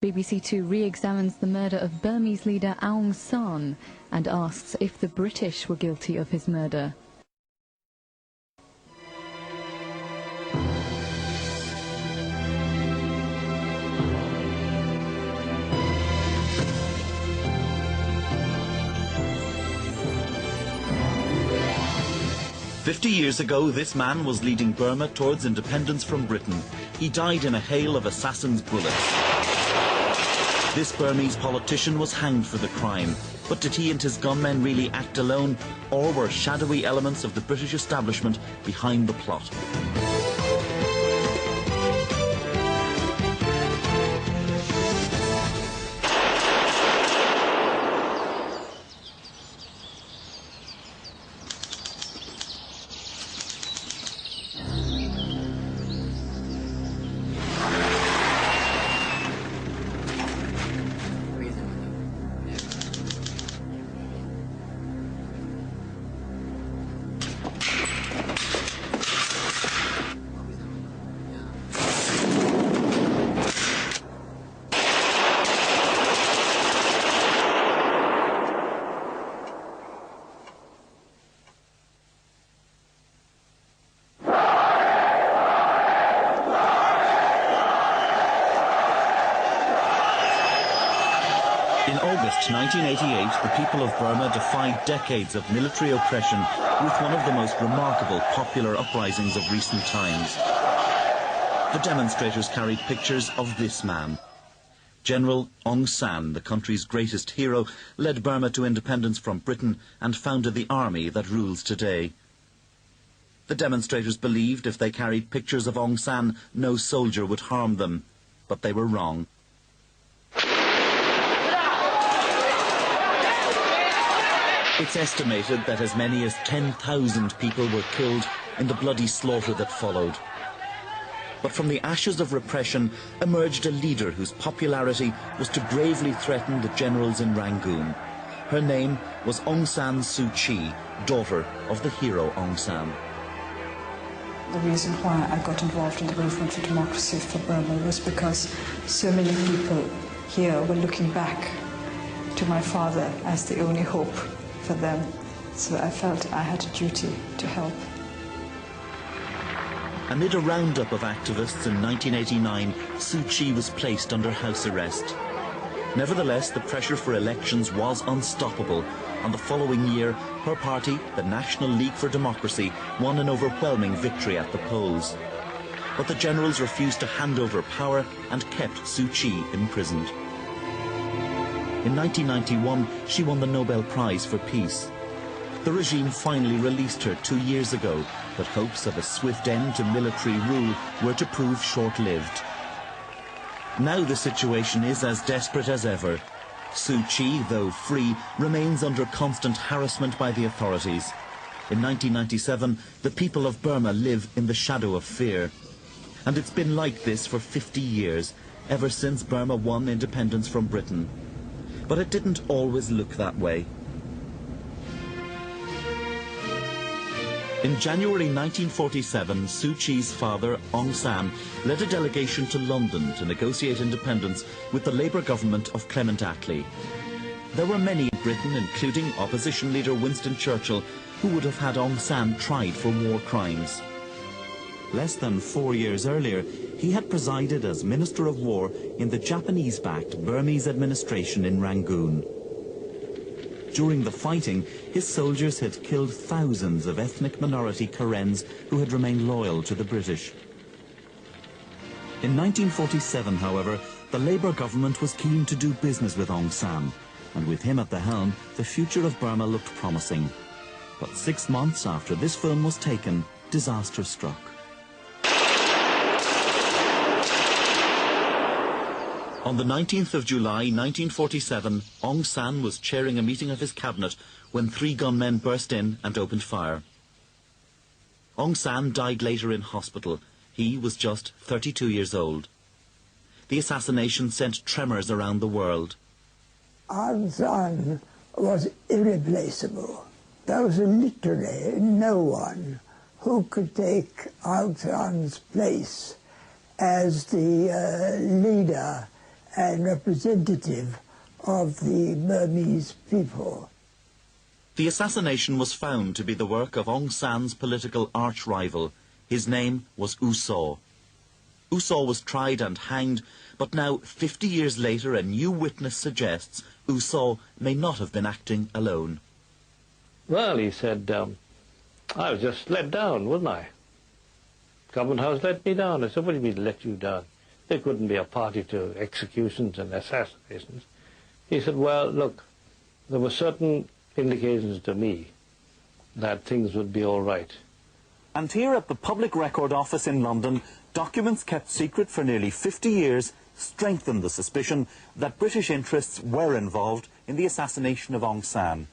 BBC Two re-examines the murder of Burmese leader Aung San and asks if the British were guilty of his murder. "50 years ago, this man was leading Burma towards independence from Britain. He died in a hail of assassins' bullets. This Burmese politician was hanged for the crime. But did he and his gunmen really act alone, or were shadowy elements of the British establishment behind the plot?" In August 1988, the people of Burma defied decades of military oppression with one of the most remarkable popular uprisings of recent times. The demonstrators carried pictures of this man. General Aung San, the country's greatest hero, led Burma to independence from Britain and founded the army that rules today. The demonstrators believed if they carried pictures of Aung San, no soldier would harm them, but they were wrong. It's estimated that as many as 10,000 people were killed in the bloody slaughter that followed. But from the ashes of repression emerged a leader whose popularity was to gravely threaten the generals in Rangoon. Her name was Aung San Suu Kyi, daughter of the hero Aung San. The reason why I got involved in the movement for democracy for Burma was because so many people here were looking back to my father as the only hope for them, so I felt I had a duty to help. Amid a roundup of activists in 1989, Suu Kyi was placed under house arrest. Nevertheless, the pressure for elections was unstoppable. And the following year, her party, the National League for Democracy, won an overwhelming victory at the polls. But the generals refused to hand over power and kept Suu Kyi imprisoned. In 1991, she won the Nobel Prize for Peace. The regime finally released her 2 years ago, but hopes of a swift end to military rule were to prove short-lived. Now the situation is as desperate as ever. Suu Kyi, though free, remains under constant harassment by the authorities. In 1997, the people of Burma live in the shadow of fear. And it's been like this for 50 years, ever since Burma won independence from Britain. But it didn't always look that way. In January 1947, Suu Kyi's father, Aung San, led a delegation to London to negotiate independence with the Labour government of Clement Attlee. There were many in Britain, including opposition leader Winston Churchill, who would have had Aung San tried for war crimes. Less than 4 years earlier, he had presided as Minister of War in the Japanese-backed Burmese administration in Rangoon. During the fighting, his soldiers had killed thousands of ethnic minority Karens who had remained loyal to the British. In 1947, however, the Labour government was keen to do business with Aung San, and with him at the helm, the future of Burma looked promising. But 6 months after this film was taken, disaster struck. On the 19th of July 1947, Aung San was chairing a meeting of his cabinet when 3 gunmen burst in and opened fire. Aung San died later in hospital. He was just 32 years old. The assassination sent tremors around the world. Aung San was irreplaceable. There was literally no one who could take Aung San's place as the leader and representative of the Burmese people. The assassination was found to be the work of Aung San's political arch-rival. His name was U Saw. U Saw was tried and hanged, but now, 50 years later, a new witness suggests U Saw may not have been acting alone. Well, he said, I was just let down, wasn't I? Government House let me down. I said, what do you mean let you down? There couldn't be a party to executions and assassinations. He said, well, look, there were certain indications to me that things would be all right. And here at the Public Record Office in London, documents kept secret for nearly 50 years strengthened the suspicion that British interests were involved in the assassination of Aung San.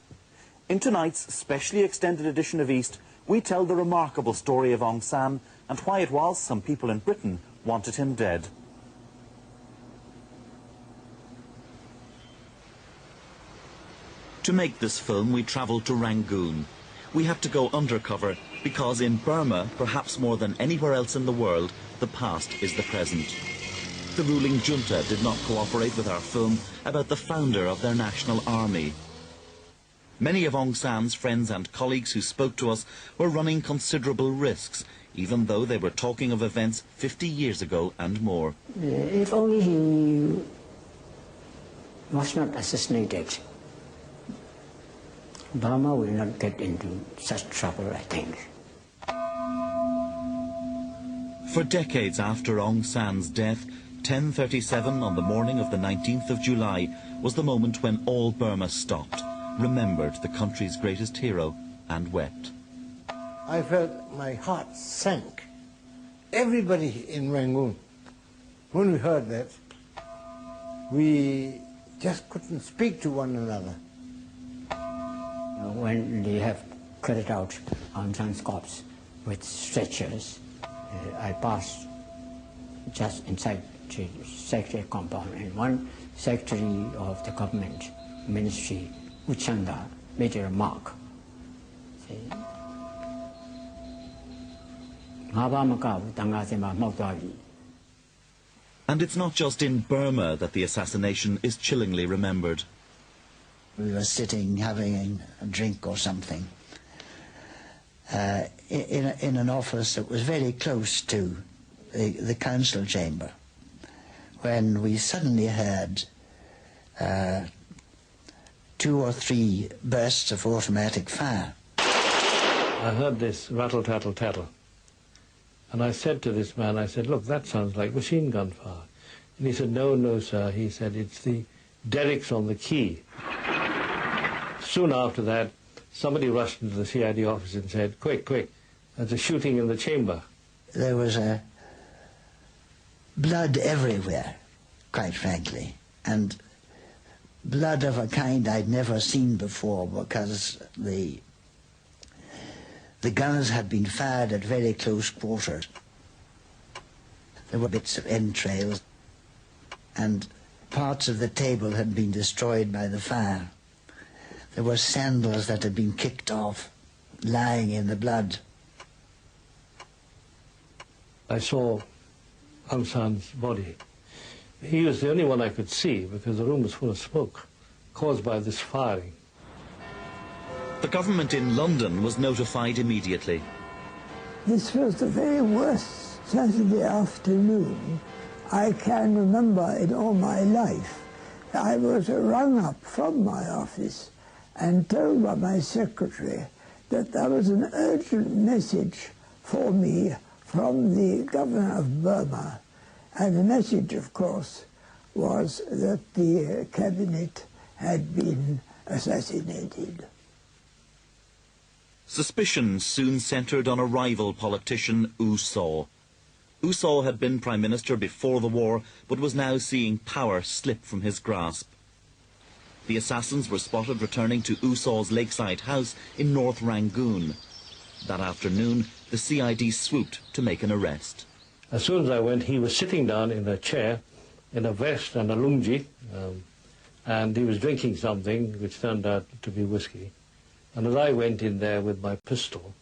In tonight's specially extended edition of East, we tell the remarkable story of Aung San and why it was some people in Britain wanted him dead. To make this film, we travelled to Rangoon. We had to go undercover because in Burma, perhaps more than anywhere else in the world, the past is the present. The ruling junta did not cooperate with our film about the founder of their national army. Many of Aung San's friends and colleagues who spoke to us were running considerable risks, even though they were talking of events 50 years ago and more. If only he was not assassinated, Burma will not get into such trouble, I think. For decades after Aung San's death, 10:37 on the morning of the 19th of July was the moment when all Burma stopped, remembered the country's greatest hero, and wept. I felt my heart sank. Everybody in Rangoon, when we heard that, we just couldn't speak to one another. When they have carried out Aung San's corpse with stretchers, I passed just inside the secretary compound, and one secretary of the government ministry, Uchanda, made a remark. And it's not just in Burma that the assassination is chillingly remembered. We were sitting having a drink or something in an office that was very close to the council chamber, when we suddenly heard 2 or 3 bursts of automatic fire. I heard this rattle, tattle, tattle. And I said to this man, I said, look, that sounds like machine gun fire. And he said, no, no, sir. He said, it's the derricks on the quay. Soon after that, somebody rushed into the CID office and said, quick, quick, there's a shooting in the chamber. There was blood everywhere, quite frankly, and blood of a kind I'd never seen before, because the guns had been fired at very close quarters. There were bits of entrails, and parts of the table had been destroyed by the fire. There were sandals that had been kicked off, lying in the blood. I saw Aung San's body. He was the only one I could see because the room was full of smoke caused by this firing. The government in London was notified immediately. This was the very worst Saturday afternoon I can remember in all my life. I was rung up from my office and told by my secretary that there was an urgent message for me from the governor of Burma. And the message, of course, was that the cabinet had been assassinated. Suspicion soon centred on a rival politician, U Saw. U Saw had been Prime Minister before the war, but was now seeing power slip from his grasp. The assassins were spotted returning to U Saw's lakeside house in North Rangoon. That afternoon, the CID swooped to make an arrest. As soon as I went, he was sitting down in a chair, in a vest and a lungi, and he was drinking something which turned out to be whiskey. And as I went in there with my pistol,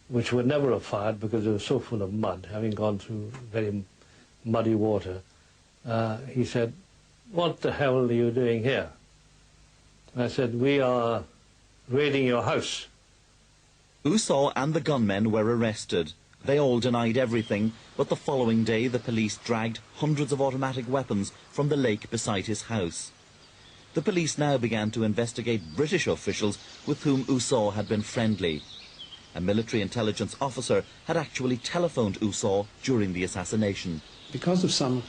which would never have fired because it was so full of mud, having gone through very muddy water, he said, "What the hell are you doing here?" I said, "We are raiding your house." Oʊ Saw and the gunmen were arrested. They all denied everything, but the following day the police dragged hundreds of automatic weapons from the lake beside his house. The police now began to investigate British officials with whom Oʊ Saw had been friendly. A military intelligence officer had actually telephoned Oʊ Saw during the assassination. Because of some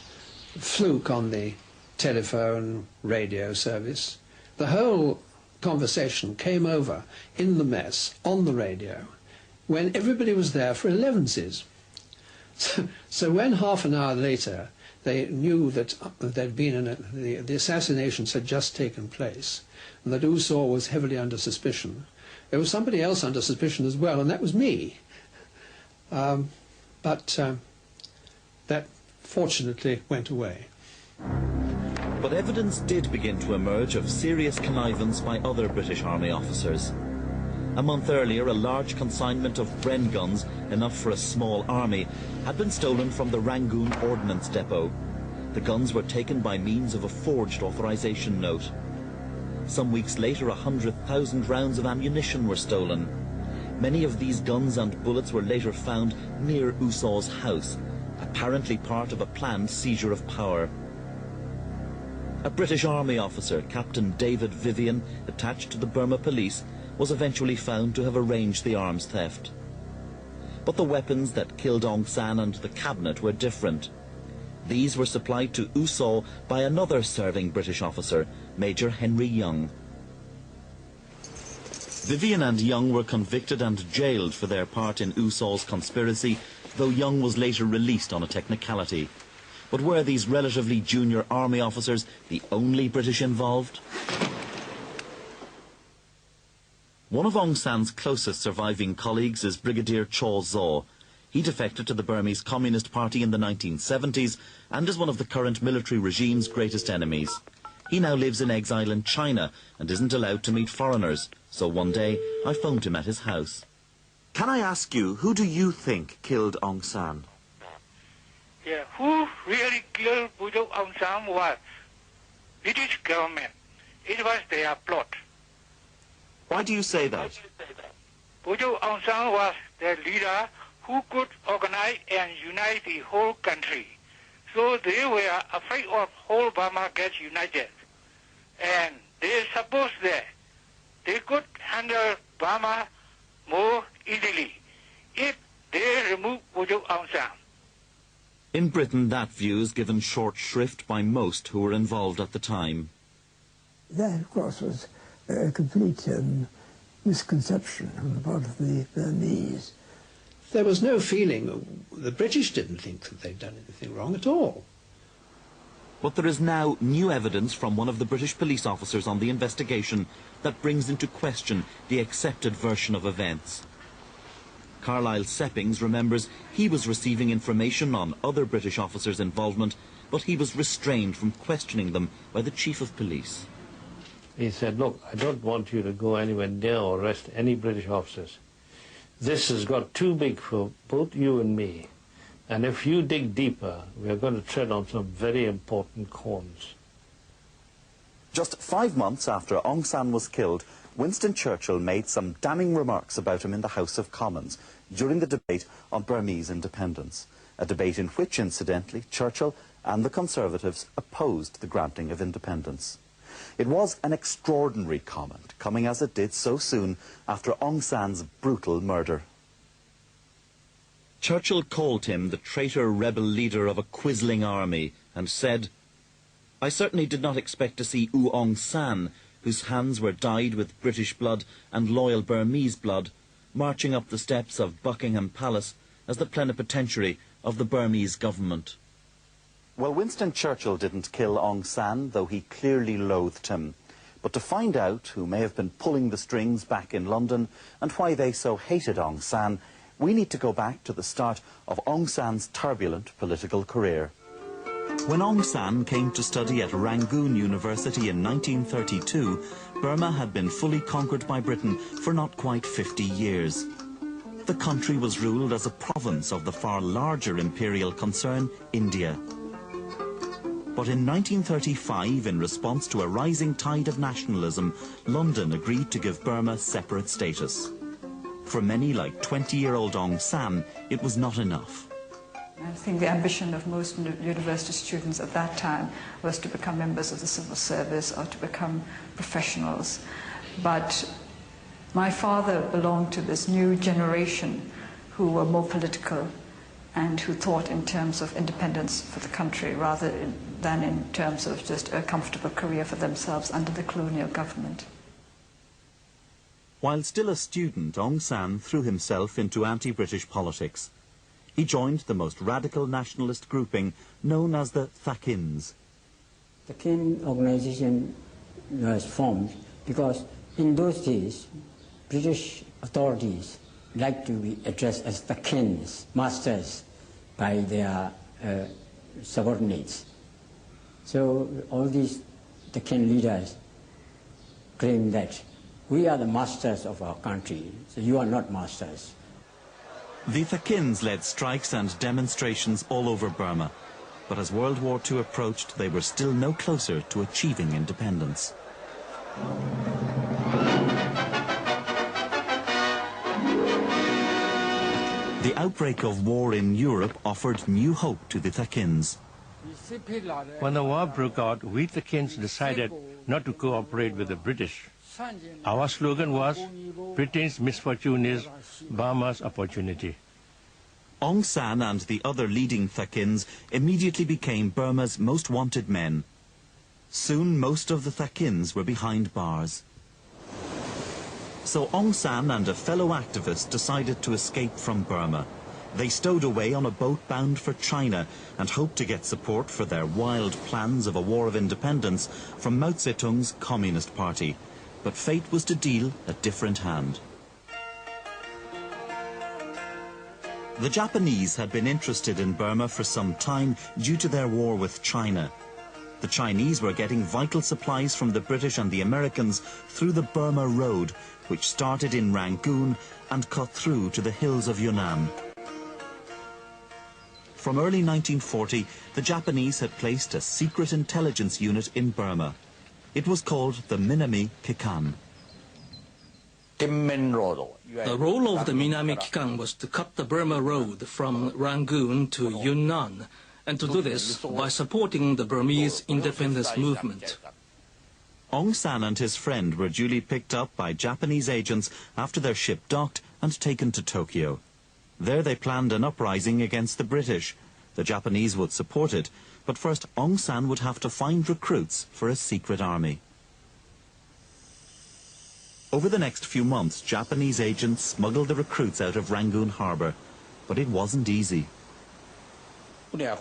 fluke on the telephone radio service, the whole conversation came over in the mess on the radio when everybody was there for elevenses. So when half an hour later they knew that there'd been the assassinations had just taken place and that Oʊ Saw was heavily under suspicion, there was somebody else under suspicion as well, and that was me. But that fortunately went away. But evidence did begin to emerge of serious connivance by other British Army officers. A month earlier, a large consignment of Bren guns, enough for a small army, had been stolen from the Rangoon Ordnance Depot. The guns were taken by means of a forged authorization note. Some weeks later, 100,000 rounds of ammunition were stolen. Many of these guns and bullets were later found near Oʊ Saw's house, apparently part of a planned seizure of power. A British Army officer, Captain David Vivian, attached to the Burma police, was eventually found to have arranged the arms theft. But the weapons that killed Aung San and the cabinet were different. These were supplied to Oʊ Saw by another serving British officer, Major Henry Young. Vivian and Young were convicted and jailed for their part in Oʊ Saw's conspiracy, though Young was later released on a technicality. But were these relatively junior army officers the only British involved? One of Aung San's closest surviving colleagues is Brigadier Chaw Zaw. He defected to the Burmese Communist Party in the 1970s and is one of the current military regime's greatest enemies. He now lives in exile in China and isn't allowed to meet foreigners, so one day I phoned him at his house. Can I ask you, who do you think killed Aung San? Yeah, who really killed Bogyoke Aung San was British government. It was their plot. Why do you say that? Bogyoke Aung San was their leader who could organize and unite the whole country. So they were afraid of whole Burma gets united. And they supposed that they could handle Burma more easily if they removed Bogyoke Aung San. In Britain, that view is given short shrift by most who were involved at the time. That, of course, was a complete misconception on the part of the Burmese. There was no feeling, the British didn't think that they'd done anything wrong at all. But there is now new evidence from one of the British police officers on the investigation that brings into question the accepted version of events. Carlyle Seppings remembers he was receiving information on other British officers' involvement, but he was restrained from questioning them by the Chief of Police. He said, "Look, I don't want you to go anywhere near or arrest any British officers. This has got too big for both you and me. And if you dig deeper, we are going to tread on some very important corns." Just 5 months after Aung San was killed, Winston Churchill made some damning remarks about him in the House of Commons during the debate on Burmese independence, a debate in which, incidentally, Churchill and the Conservatives opposed the granting of independence. It was an extraordinary comment, coming as it did so soon after Aung San's brutal murder. Churchill called him the traitor rebel leader of a quisling army and said, "I certainly did not expect to see Aung San, whose hands were dyed with British blood and loyal Burmese blood, marching up the steps of Buckingham Palace as the plenipotentiary of the Burmese government." Well, Winston Churchill didn't kill Aung San, though he clearly loathed him. But to find out who may have been pulling the strings back in London and why they so hated Aung San, we need to go back to the start of Aung San's turbulent political career. When Aung San came to study at Rangoon University in 1932, Burma had been fully conquered by Britain for not quite 50 years. The country was ruled as a province of the far larger imperial concern, India. But in 1935, in response to a rising tide of nationalism, London agreed to give Burma separate status. For many, like 20-year-old Aung San, it was not enough. I think the ambition of most university students at that time was to become members of the civil service or to become professionals. But my father belonged to this new generation who were more political and who thought in terms of independence for the country rather than in terms of just a comfortable career for themselves under the colonial government. While still a student, Aung San threw himself into anti-British politics. He joined the most radical nationalist grouping known as the Thakins. The Kin organization was formed because in those days, British authorities liked to be addressed as the Kins, masters, by their subordinates. So all these the Kin leaders claim that we are the masters of our country, so you are not masters. The Thakins led strikes and demonstrations all over Burma, but as World War II approached, they were still no closer to achieving independence. The outbreak of war in Europe offered new hope to the Thakins. When the war broke out, we Thakins decided not to cooperate with the British. Our slogan was, Britain's misfortune is Burma's opportunity. Aung San and the other leading Thakins immediately became Burma's most wanted men. Soon most of the Thakins were behind bars. So Aung San and a fellow activist decided to escape from Burma. They stowed away on a boat bound for China and hoped to get support for their wild plans of a war of independence from Mao Zedong's Communist Party. But fate was to deal a different hand. The Japanese had been interested in Burma for some time due to their war with China. The Chinese were getting vital supplies from the British and the Americans through the Burma Road, which started in Rangoon and cut through to the hills of Yunnan. From early 1940, the Japanese had placed a secret intelligence unit in Burma. It was called the Minami Kikan. The role of the Minami Kikan was to cut the Burma Road from Rangoon to Yunnan, and to do this by supporting the Burmese independence movement. Aung San and his friend were duly picked up by Japanese agents after their ship docked and taken to Tokyo. There they planned an uprising against the British. The Japanese would support it, but first Aung San would have to find recruits for a secret army. Over the next few months, Japanese agents smuggled the recruits out of Rangoon Harbour, but it wasn't easy. The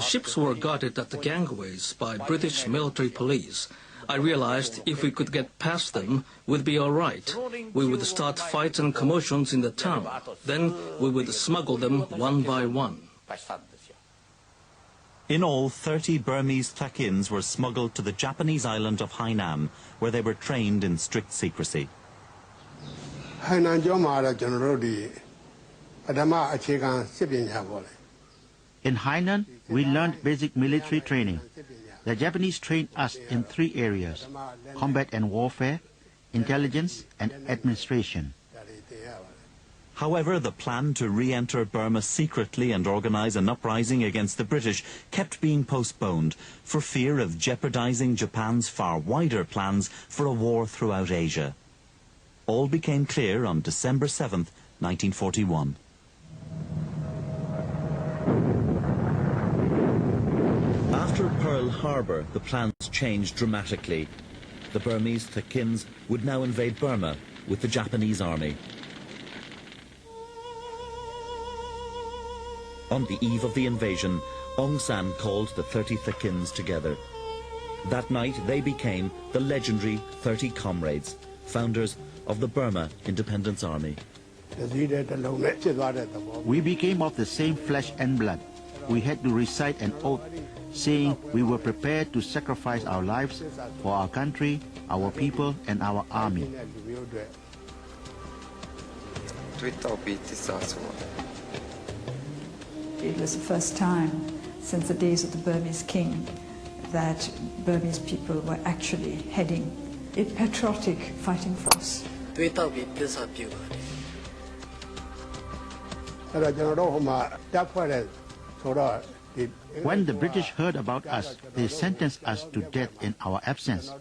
ships were guarded at the gangways by British military police. I realized if we could get past them, we'd be all right. We would start fights and commotions in the town. Then we would smuggle them one by one. In all, 30 Burmese Thakins were smuggled to the Japanese island of Hainan, where they were trained in strict secrecy. In Hainan, we learned basic military training. The Japanese trained us in 3 areas: combat and warfare, intelligence, and administration. However, the plan to re-enter Burma secretly and organize an uprising against the British kept being postponed for fear of jeopardizing Japan's far wider plans for a war throughout Asia. All became clear on December 7th, 1941. After Pearl Harbor, the plans changed dramatically. The Burmese Thakins would now invade Burma with the Japanese army. On the eve of the invasion, Aung San called the 30 Thakins together. That night, they became the legendary 30 Comrades, founders of the Burma Independence Army. We became of the same flesh and blood. We had to recite an oath saying we were prepared to sacrifice our lives for our country, our people, and our army. It was the first time since the days of the Burmese king that Burmese people were actually heading a patriotic fighting force. When the British heard about us, they sentenced us to death in our absence.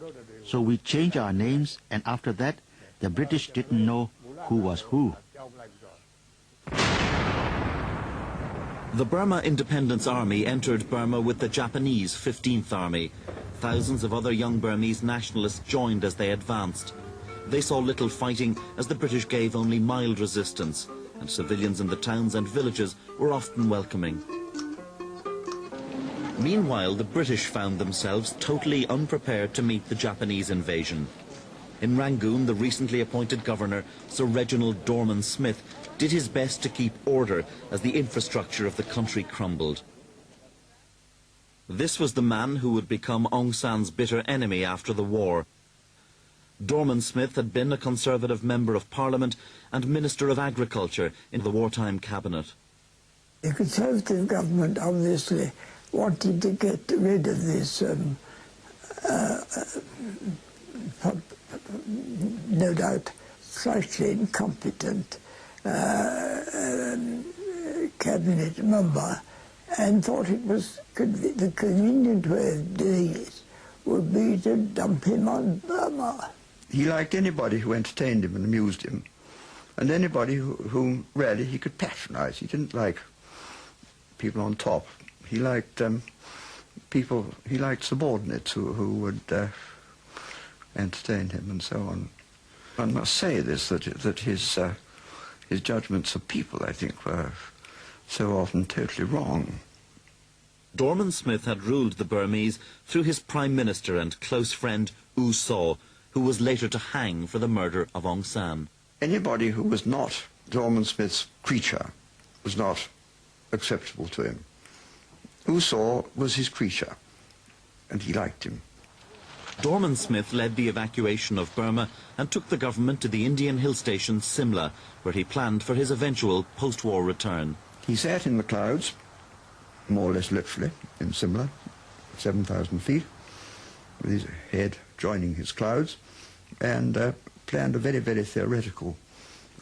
So we changed our names, and after that, the British didn't know who was who. The Burma Independence Army entered Burma with the Japanese 15th Army. Thousands of other young Burmese nationalists joined as they advanced. They saw little fighting as the British gave only mild resistance, and civilians in the towns and villages were often welcoming. Meanwhile, the British found themselves totally unprepared to meet the Japanese invasion. In Rangoon, the recently appointed governor, Sir Reginald Dorman Smith, did his best to keep order as the infrastructure of the country crumbled. This was the man who would become Aung San's bitter enemy after the war. Dorman Smith had been a Conservative Member of Parliament and Minister of Agriculture in the wartime cabinet. The Conservative government obviously wanted to get rid of this no doubt slightly incompetent cabinet member, and thought it was the convenient way of doing it would be to dump him on Burma. He liked anybody who entertained him and amused him, and anybody whom really he could patronize. He didn't like people on top. He liked people, he liked subordinates who would entertain him and so on. I must say this, that his judgments of people, I think, were so often totally wrong. Dorman Smith had ruled the Burmese through his Prime Minister and close friend U Saw, who was later to hang for the murder of Aung San. Anybody who was not Dorman Smith's creature was not acceptable to him. U Saw was his creature, and he liked him. Dorman Smith led the evacuation of Burma and took the government to the Indian hill station Simla, where he planned for his eventual post-war return. He sat in the clouds, more or less literally, in Simla, 7,000 feet, with his head joining his clouds, and planned a very, very theoretical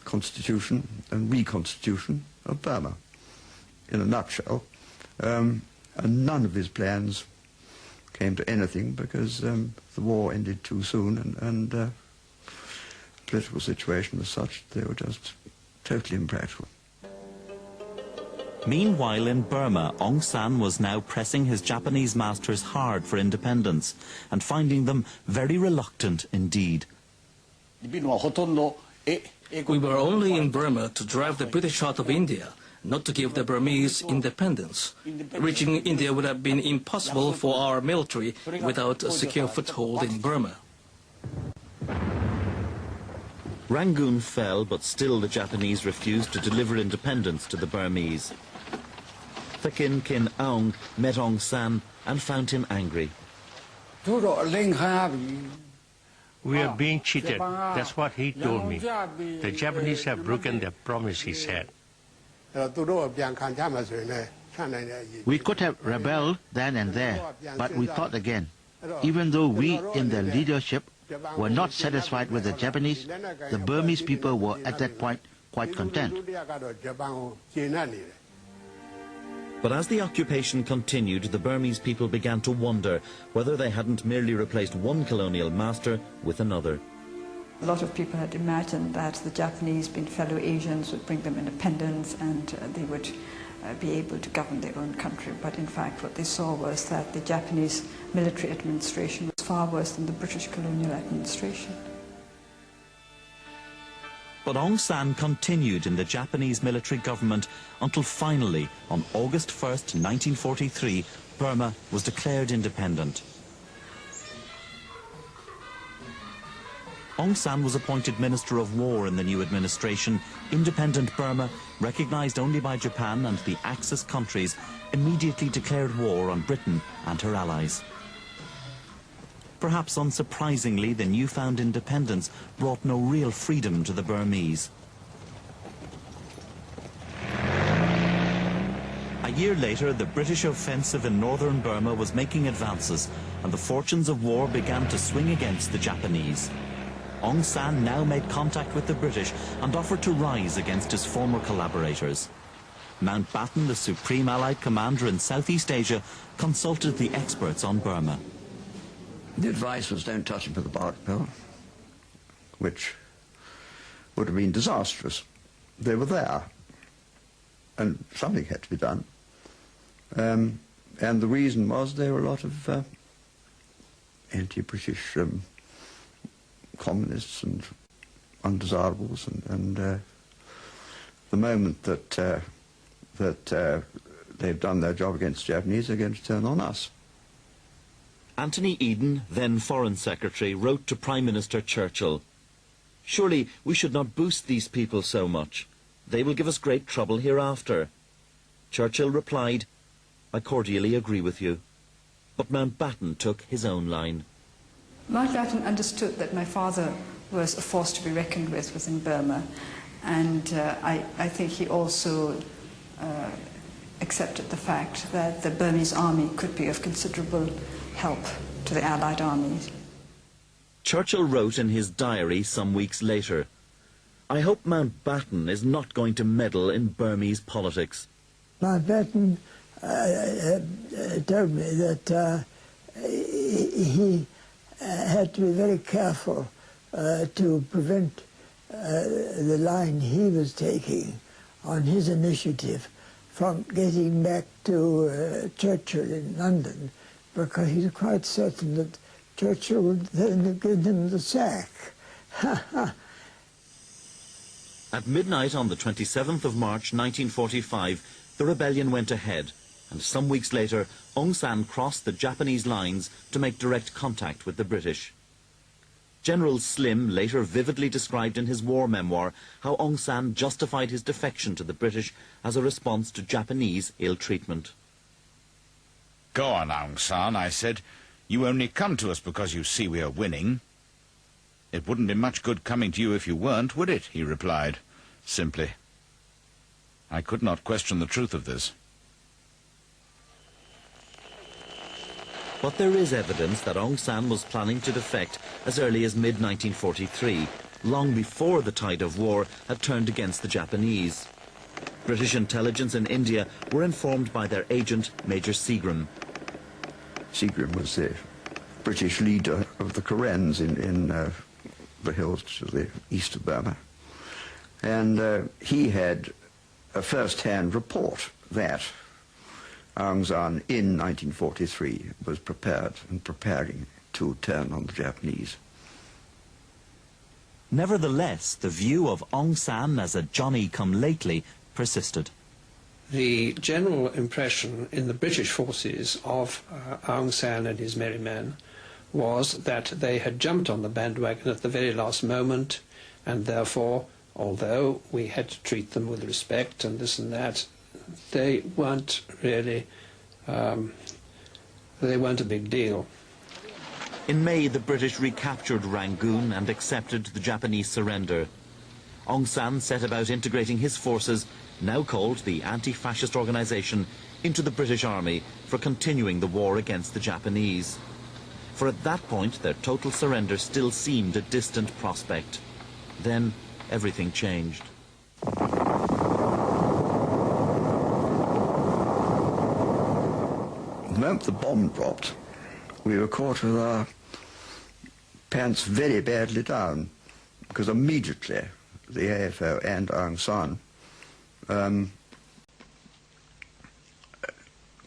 constitution and reconstitution of Burma. In a nutshell, and none of his plans came to anything because the war ended too soon, and the political situation was such they were just totally impractical. Meanwhile, in Burma, Aung San was now pressing his Japanese masters hard for independence and finding them very reluctant indeed. We were only in Burma to drive the British out of India, not to give the Burmese independence. Reaching India would have been impossible for our military without a secure foothold in Burma. Rangoon fell, but still the Japanese refused to deliver independence to the Burmese. Thakin Kin Aung met Aung San and found him angry. We are being cheated. That's what he told me. The Japanese have broken their promise, he said. We could have rebelled then and there, but we thought again. Even though we in the leadership were not satisfied with the Japanese, the Burmese people were at that point quite content. But as the occupation continued, the Burmese people began to wonder whether they hadn't merely replaced one colonial master with another. A lot of people had imagined that the Japanese, being fellow Asians, would bring them independence and they would be able to govern their own country. But in fact, what they saw was that the Japanese military administration was far worse than the British colonial administration. But Aung San continued in the Japanese military government until finally, on August 1st, 1943, Burma was declared independent. Aung San was appointed Minister of War in the new administration. Independent Burma, recognized only by Japan and the Axis countries, immediately declared war on Britain and her allies. Perhaps unsurprisingly, the newfound independence brought no real freedom to the Burmese. A A year later, the British offensive in northern Burma was making advances, and the fortunes of war began to swing against the Japanese. Aung San now made contact with the British and offered to rise against his former collaborators. Mountbatten, the supreme Allied commander in Southeast Asia, consulted the experts on Burma. The advice was don't touch him with the bark pill, which would have been disastrous. They were there, and something had to be done. And the reason was there were a lot of anti-British communists and undesirables, and the moment that they've done their job against the Japanese, they're going to turn on us. Anthony Eden, then Foreign Secretary, wrote to Prime Minister Churchill, "Surely we should not boost these people so much. They will give us great trouble hereafter." Churchill replied, "I cordially agree with you." But Mountbatten took his own line. Mountbatten understood that my father was a force to be reckoned with within Burma, and I think he also accepted the fact that the Burmese army could be of considerable help to the Allied armies. Churchill wrote in his diary some weeks later, "I hope Mountbatten is not going to meddle in Burmese politics." Mountbatten told me that he had to be very careful to prevent the line he was taking on his initiative from getting back to Churchill in London, because he's quite certain that Churchill would then have given him the sack. At midnight on the 27th of March 1945, the rebellion went ahead, and some weeks later, Aung San crossed the Japanese lines to make direct contact with the British. General Slim later vividly described in his war memoir how Aung San justified his defection to the British as a response to Japanese ill treatment. "Go on, Aung San," I said. "You only come to us because you see we are winning." "It wouldn't be much good coming to you if you weren't, would it?" he replied, simply. I could not question the truth of this. But there is evidence that Aung San was planning to defect as early as mid-1943, long before the tide of war had turned against the Japanese. British intelligence in India were informed by their agent, Major Seagram. Seagram was the British leader of the Karens in the hills to the east of Burma. And he had a first-hand report that Aung San in 1943 was prepared and preparing to turn on the Japanese. Nevertheless, the view of Aung San as a Johnny-come-lately persisted. The general impression in the British forces of Aung San and his merry men was that they had jumped on the bandwagon at the very last moment, and therefore, although we had to treat them with respect and this and that, they weren't really, they weren't a big deal. In May, the British recaptured Rangoon and accepted the Japanese surrender. Aung San set about integrating his forces, now called the Anti-Fascist Organization, into the British Army for continuing the war against the Japanese. For at that point, their total surrender still seemed a distant prospect. Then, everything changed. The moment the bomb dropped, we were caught with our pants very badly down, because immediately the AFO and Aung San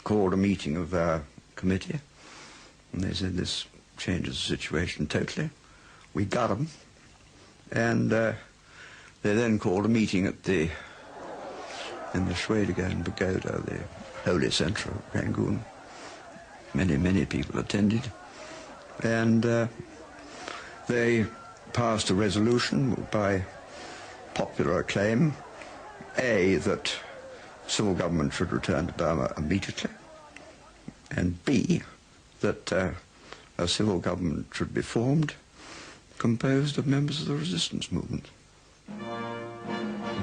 called a meeting of our committee, and they said this changes the situation totally. We got them, and they then called a meeting at in the Schwediger and Bogyoke, the holy centre of Rangoon. Many people attended, and they passed a resolution by popular acclaim, A, that civil government should return to Burma immediately, and B, that a civil government should be formed composed of members of the resistance movement.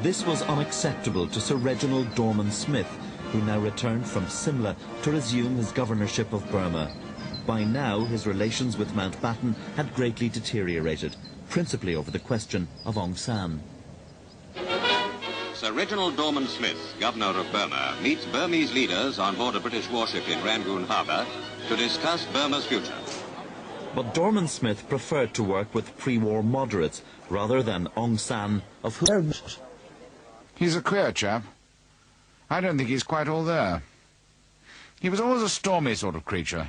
This was unacceptable to Sir Reginald Dorman Smith, who now returned from Simla to resume his governorship of Burma. By now, his relations with Mountbatten had greatly deteriorated, principally over the question of Aung San. Sir Reginald Dorman Smith, Governor of Burma, meets Burmese leaders on board a British warship in Rangoon Harbour to discuss Burma's future. But Dorman Smith preferred to work with pre-war moderates rather than Aung San of whom... He's a queer chap. I don't think he's quite all there. He was always a stormy sort of creature.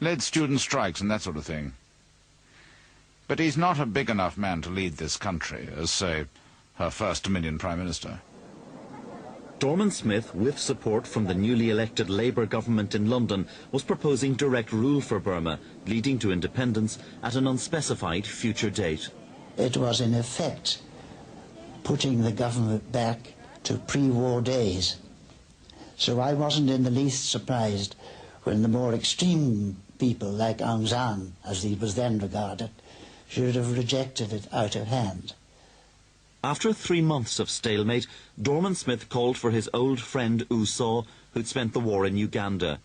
Led student strikes and that sort of thing. But he's not a big enough man to lead this country, as, say, her First Dominion Prime Minister. Dorman Smith, with support from the newly elected Labour government in London, was proposing direct rule for Burma, leading to independence at an unspecified future date. It was, in effect, putting the government back to pre-war days. So I wasn't in the least surprised when the more extreme people like Aung San, as he was then regarded, should have rejected it out of hand. After 3 months of stalemate, Dorman Smith called for his old friend U Saw, who'd spent the war in Uganda.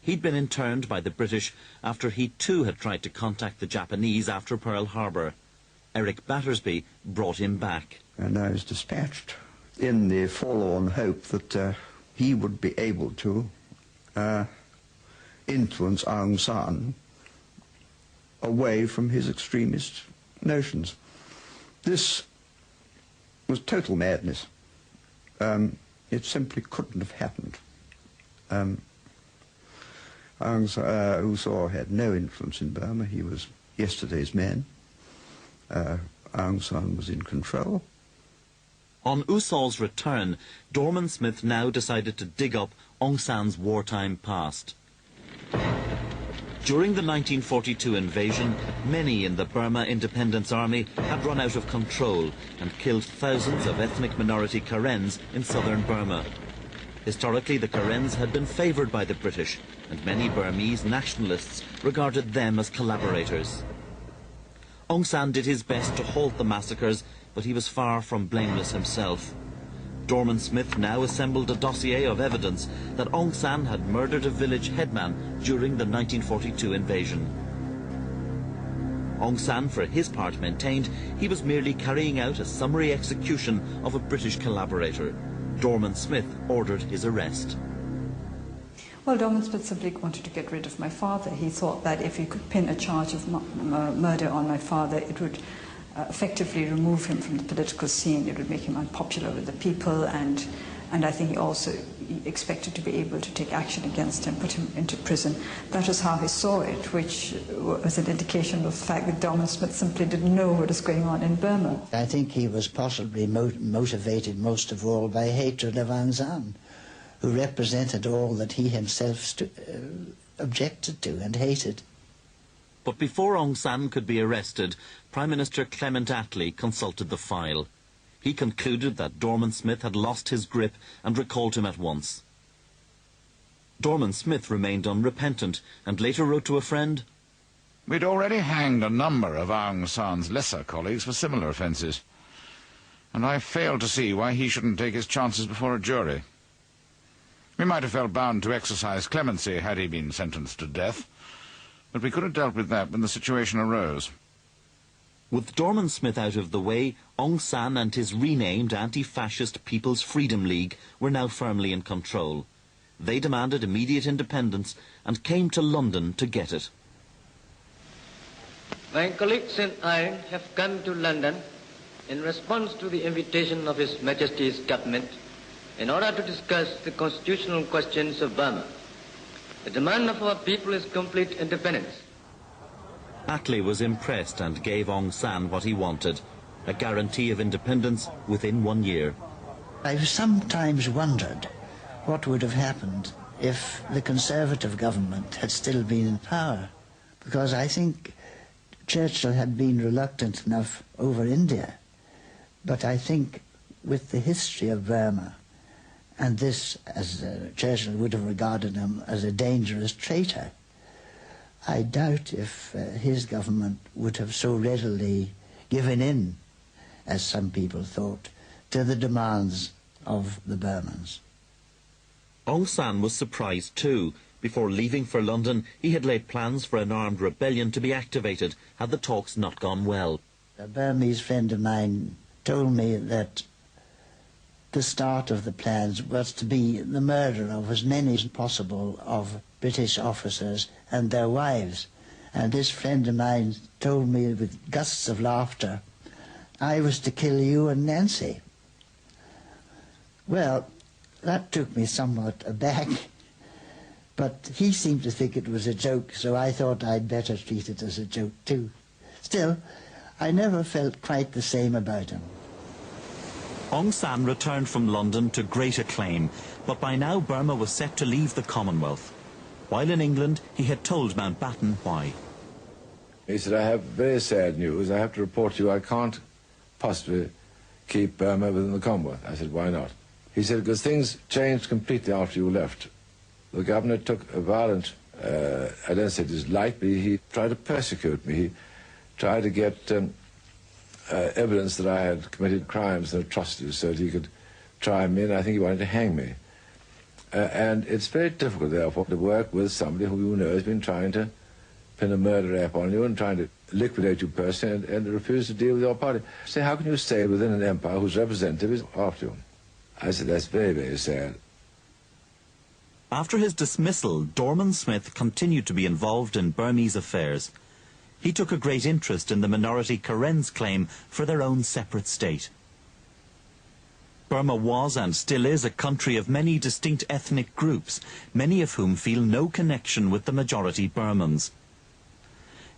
He'd been interned by the British after he too had tried to contact the Japanese after Pearl Harbor. Eric Battersby brought him back. And I was dispatched in the forlorn hope that he would be able to influence Aung San away from his extremist notions. This was total madness. It simply couldn't have happened. U Saw had no influence in Burma. He was yesterday's man. Aung San was in control. On U Saw's return, Dorman Smith now decided to dig up Aung San's wartime past. During the 1942 invasion, many in the Burma Independence Army had run out of control and killed thousands of ethnic minority Karens in southern Burma. Historically, the Karens had been favoured by the British, and many Burmese nationalists regarded them as collaborators. Aung San did his best to halt the massacres, but he was far from blameless himself. Dorman Smith now assembled a dossier of evidence that Aung San had murdered a village headman during the 1942 invasion. Aung San, for his part, maintained he was merely carrying out a summary execution of a British collaborator. Dorman Smith ordered his arrest. Well, Dorman Smith simply wanted to get rid of my father. He thought that if he could pin a charge of murder on my father, it would effectively remove him from the political scene. It would make him unpopular with the people, and I think he also expected to be able to take action against him, put him into prison. That was how he saw it, which was an indication of the fact that Dorman Smith simply didn't know what was going on in Burma. I think he was possibly motivated most of all by hatred of Aung San, who represented all that he himself objected to and hated. But before Aung San could be arrested, Prime Minister Clement Attlee consulted the file. He concluded that Dorman Smith had lost his grip and recalled him at once. Dorman Smith remained unrepentant and later wrote to a friend, "We'd already hanged a number of Aung San's lesser colleagues for similar offences, and I failed to see why he shouldn't take his chances before a jury. We might have felt bound to exercise clemency had he been sentenced to death, but we could have dealt with that when the situation arose." With Dorman Smith out of the way, Aung San and his renamed anti-fascist People's Freedom League were now firmly in control. They demanded immediate independence and came to London to get it. My colleagues and I have come to London in response to the invitation of His Majesty's government in order to discuss the constitutional questions of Burma. The demand of our people is complete independence. Attlee was impressed and gave Aung San what he wanted, a guarantee of independence within 1 year. I've sometimes wondered what would have happened if the Conservative government had still been in power, because I think Churchill had been reluctant enough over India, but I think with the history of Burma, and this, as Churchill would have regarded him as a dangerous traitor, I doubt if his government would have so readily given in, as some people thought, to the demands of the Burmans. Aung San was surprised too. Before leaving for London, he had laid plans for an armed rebellion to be activated had the talks not gone well. A Burmese friend of mine told me that the start of the plans was to be the murder of as many as possible of British officers and their wives. And this friend of mine told me with gusts of laughter, I was to kill you and Nancy. Well, that took me somewhat aback, but he seemed to think it was a joke, so I thought I'd better treat it as a joke too. Still, I never felt quite the same about him. Aung San returned from London to great acclaim, but by now Burma was set to leave the Commonwealth. While in England, he had told Mountbatten why. He said, I have very sad news. I have to report to you I can't possibly keep Burma within the Commonwealth. I said, why not? He said, because things changed completely after you left. The governor took a violent, I don't say dislike, but he tried to persecute me. He tried to get evidence that I had committed crimes and atrocities so that he could try me, and I think he wanted to hang me. And it's very difficult, therefore, to work with somebody who you know has been trying to pin a murder rap on you and trying to liquidate you personally and refuse to deal with your party. Say, how can you stay within an empire whose representative is after you? I said, that's very, very sad. After his dismissal, Dorman Smith continued to be involved in Burmese affairs. He took a great interest in the minority Karen's claim for their own separate state. Burma was and still is a country of many distinct ethnic groups, many of whom feel no connection with the majority Burmans.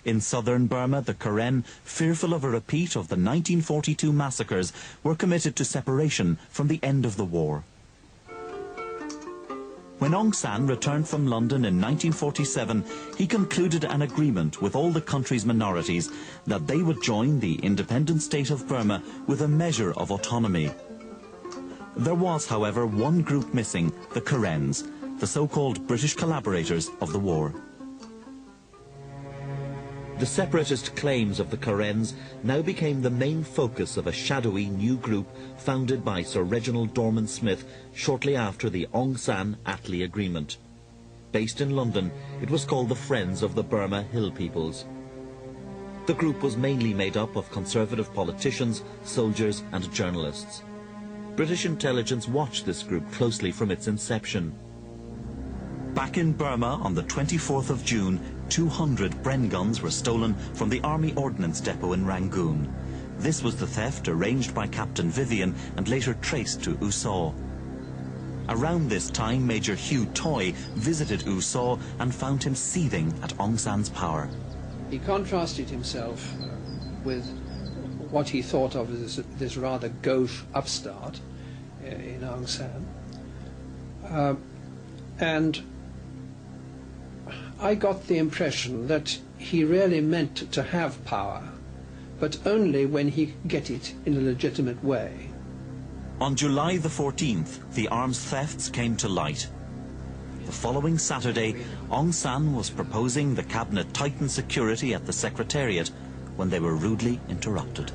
In southern Burma, the Karen, fearful of a repeat of the 1942 massacres, were committed to separation from the end of the war. When Aung San returned from London in 1947, he concluded an agreement with all the country's minorities that they would join the independent state of Burma with a measure of autonomy. There was, however, one group missing, the Karens, the so-called British collaborators of the war. The separatist claims of the Karens now became the main focus of a shadowy new group founded by Sir Reginald Dorman Smith shortly after the Aung San-Attlee Agreement. Based in London, it was called the Friends of the Burma Hill Peoples. The group was mainly made up of conservative politicians, soldiers and journalists. British intelligence watched this group closely from its inception. Back in Burma on the 24th of June, 200 Bren guns were stolen from the Army Ordnance Depot in Rangoon. This was the theft arranged by Captain Vivian and later traced to U Saw. Around this time, Major Hugh Toy visited U Saw and found him seething at Aung San's power. He contrasted himself with what he thought of as this rather gauche upstart in Aung San. And I got the impression that he really meant to have power, but only when he could get it in a legitimate way. On July the 14th, the arms thefts came to light. The following Saturday, Aung San was proposing the cabinet tighten security at the Secretariat when they were rudely interrupted.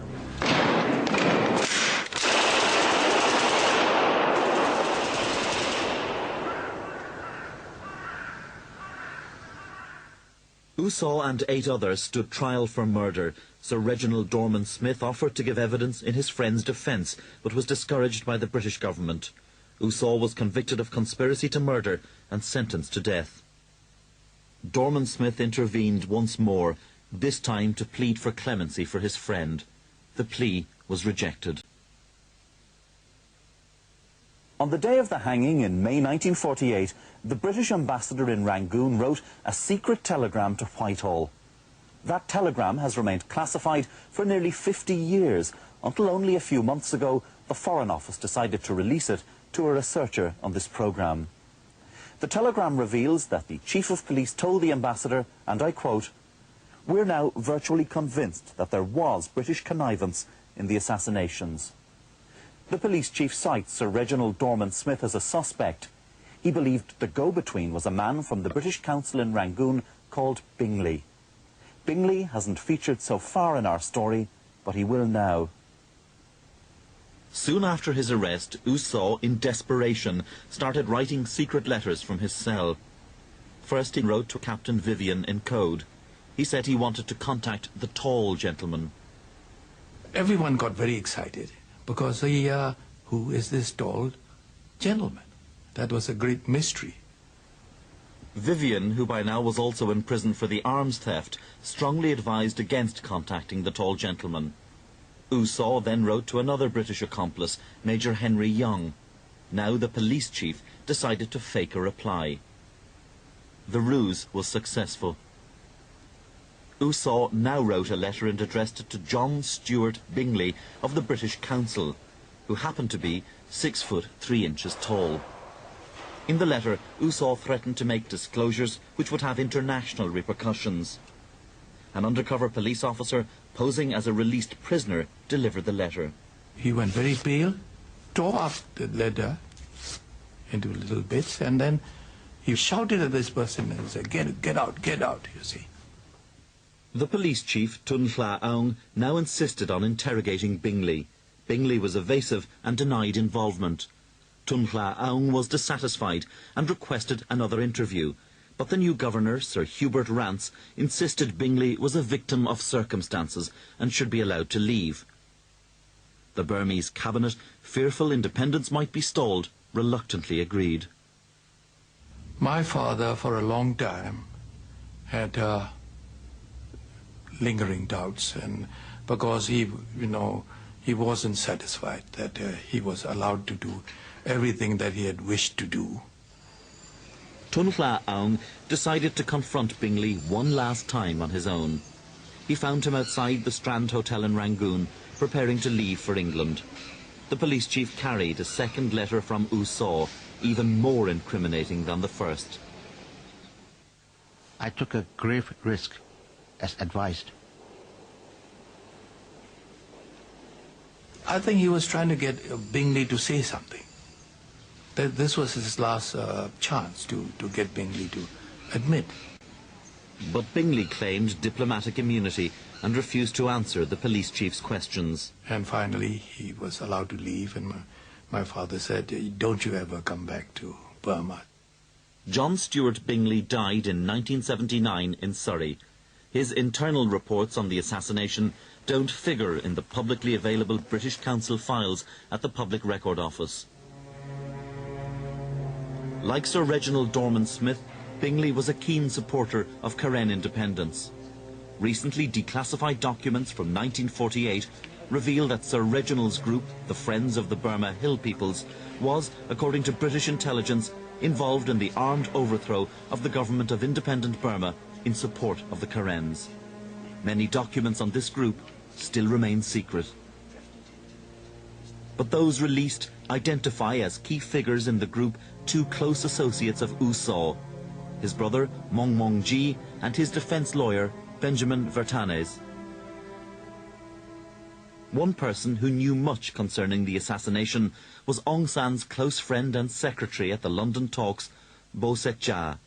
U Saw and 8 others stood trial for murder. Sir Reginald Dorman Smith offered to give evidence in his friend's defence, but was discouraged by the British government. U Saw was convicted of conspiracy to murder and sentenced to death. Dorman Smith intervened once more, this time to plead for clemency for his friend. The plea was rejected. On the day of the hanging in May 1948, the British ambassador in Rangoon wrote a secret telegram to Whitehall. That telegram has remained classified for nearly 50 years, until only a few months ago the Foreign Office decided to release it to a researcher on this programme. The telegram reveals that the Chief of Police told the ambassador, and I quote, "We're now virtually convinced that there was British connivance in the assassinations." The police chief cites Sir Reginald Dorman Smith as a suspect. He believed the go-between was a man from the British Council in Rangoon called Bingley. Bingley hasn't featured so far in our story, but he will now. Soon after his arrest, U Saw, in desperation, started writing secret letters from his cell. First he wrote to Captain Vivian in code. He said he wanted to contact the tall gentleman. Everyone got very excited because who is this tall gentleman? That was a great mystery. Vivian, who by now was also in prison for the arms theft, strongly advised against contacting the tall gentleman. U Saw then wrote to another British accomplice, Major Henry Young. Now the police chief decided to fake a reply. The ruse was successful. U Saw now wrote a letter and addressed it to John Stuart Bingley of the British Council, who happened to be 6 foot 3 inches tall. In the letter, U Saw threatened to make disclosures which would have international repercussions. An undercover police officer, posing as a released prisoner, delivered the letter. He went very pale, tore up the letter into little bits, and then he shouted at this person and said, get out, you see. The police chief, Tun Hla Aung, now insisted on interrogating Bingley. Bingley was evasive and denied involvement. Tun Hla Aung was dissatisfied and requested another interview, but the new governor, Sir Hubert Rance, insisted Bingley was a victim of circumstances and should be allowed to leave. The Burmese cabinet, fearful independence might be stalled, reluctantly agreed. My father, for a long time, had lingering doubts, and because he wasn't satisfied that he was allowed to do everything that he had wished to do. Tun Hla Aung decided to confront Bingley one last time on his own. He found him outside the Strand Hotel in Rangoon, preparing to leave for England. The police chief carried a second letter from U Saw, even more incriminating than the first. I took a grave risk, as advised. I think he was trying to get Bingley to say something. That this was his last chance to get Bingley to admit. But Bingley claimed diplomatic immunity and refused to answer the police chief's questions. And finally he was allowed to leave, and my father said, don't you ever come back to Burma. John Stuart Bingley died in 1979 in Surrey. His internal reports on the assassination don't figure in the publicly available British Council files at the Public Record Office. Like Sir Reginald Dorman Smith, Bingley was a keen supporter of Karen independence. Recently declassified documents from 1948 reveal that Sir Reginald's group, the Friends of the Burma Hill Peoples, was, according to British intelligence, involved in the armed overthrow of the government of independent Burma in support of the Karens. Many documents on this group still remain secret. But those released identify as key figures in the group two close associates of U Saw, his brother Mong Mong Ji and his defense lawyer Benjamin Vertanes. One person who knew much concerning the assassination was Aung San's close friend and secretary at the London talks, bòdgs oʊʔ.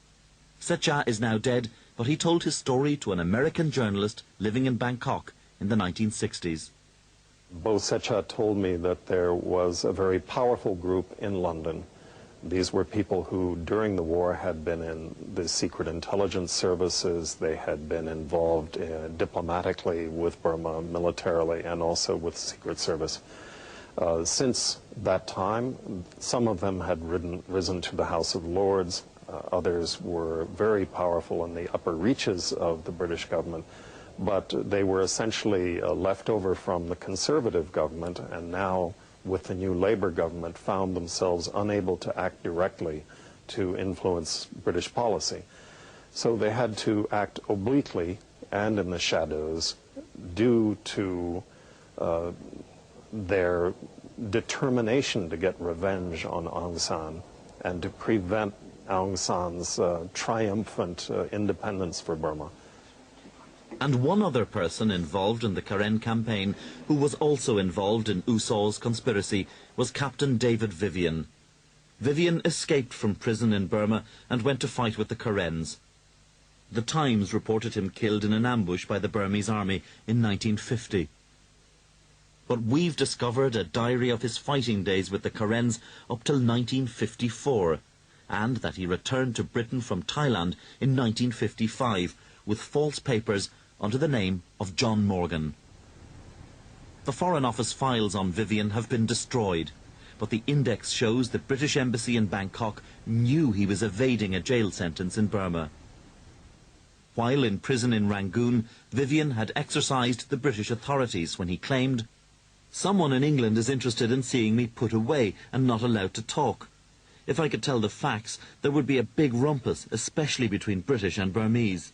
Setcha is now dead, but he told his story to an American journalist living in Bangkok in the 1960s. Bòdgs told me that there was a very powerful group in London. These were people who, during the war, had been in the secret intelligence services. They had been involved diplomatically with Burma, militarily, and also with the Secret Service. Since that time, some of them had risen to the House of Lords. Others were very powerful in the upper reaches of the British government. But they were essentially left over from the conservative government, and now, with the new Labour government, found themselves unable to act directly to influence British policy. So they had to act obliquely and in the shadows due to their determination to get revenge on Aung San and to prevent Aung San's triumphant independence for Burma. And one other person involved in the Karen campaign, who was also involved in U Saw's conspiracy, was Captain David Vivian. Vivian escaped from prison in Burma and went to fight with the Karens. The Times reported him killed in an ambush by the Burmese army in 1950. But we've discovered a diary of his fighting days with the Karens up till 1954, and that he returned to Britain from Thailand in 1955 with false papers under the name of John Morgan. The Foreign Office files on Vivian have been destroyed, but the index shows the British Embassy in Bangkok knew he was evading a jail sentence in Burma. While in prison in Rangoon, Vivian had exorcised the British authorities when he claimed, "Someone in England is interested in seeing me put away and not allowed to talk. If I could tell the facts, there would be a big rumpus, especially between British and Burmese."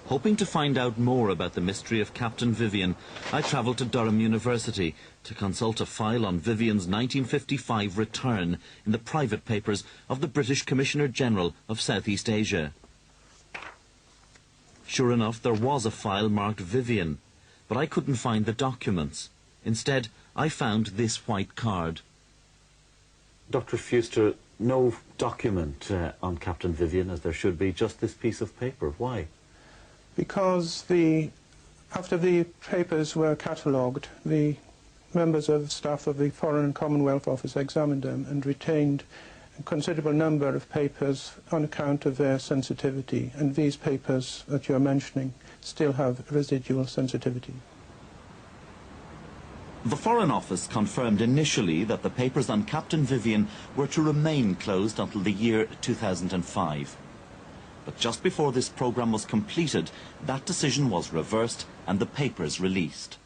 Hoping to find out more about the mystery of Captain Vivian, I travelled to Durham University to consult a file on Vivian's 1955 return in the private papers of the British Commissioner General of Southeast Asia. Sure enough, there was a file marked Vivian, but I couldn't find the documents. Instead, I found this white card. Dr. Fuster, no document on Captain Vivian, as there should be, just this piece of paper. Why? Because after the papers were catalogued, the members of staff of the Foreign and Commonwealth Office examined them and retained a considerable number of papers on account of their sensitivity, and these papers that you're mentioning still have residual sensitivity. The Foreign Office confirmed initially that the papers on Captain Vivian were to remain closed until the year 2005. But just before this programme was completed, that decision was reversed and the papers released.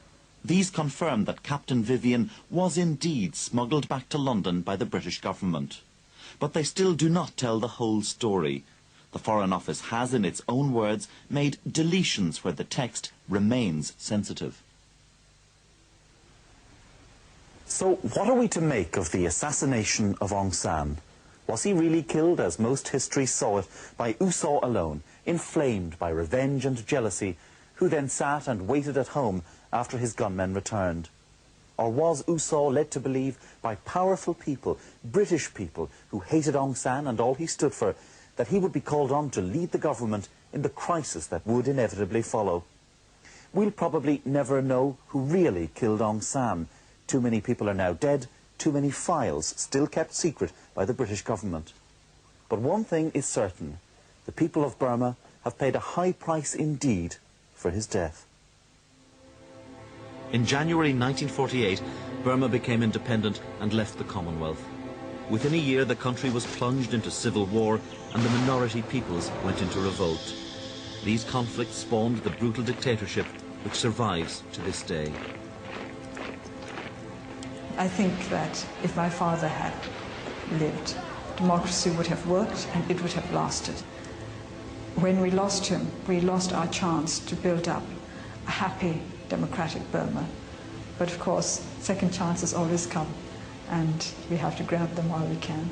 These confirmed that Captain Vivian was indeed smuggled back to London by the British government. But they still do not tell the whole story. The Foreign Office has, in its own words, made deletions where the text remains sensitive. So what are we to make of the assassination of Aung San? Was he really killed, as most history saw it, by Aung San alone, inflamed by revenge and jealousy, who then sat and waited at home after his gunmen returned? Or was Aung San led to believe by powerful people, British people, who hated Aung San and all he stood for, that he would be called on to lead the government in the crisis that would inevitably follow? We'll probably never know who really killed Aung San. Too many people are now dead, too many files still kept secret by the British government. But one thing is certain, the people of Burma have paid a high price indeed for his death. In January 1948, Burma became independent and left the Commonwealth. Within a year, the country was plunged into civil war and the minority peoples went into revolt. These conflicts spawned the brutal dictatorship which survives to this day. I think that if my father had lived, democracy would have worked and it would have lasted. When we lost him, we lost our chance to build up a happy, democratic Burma. But of course, second chances always come, and we have to grab them while we can.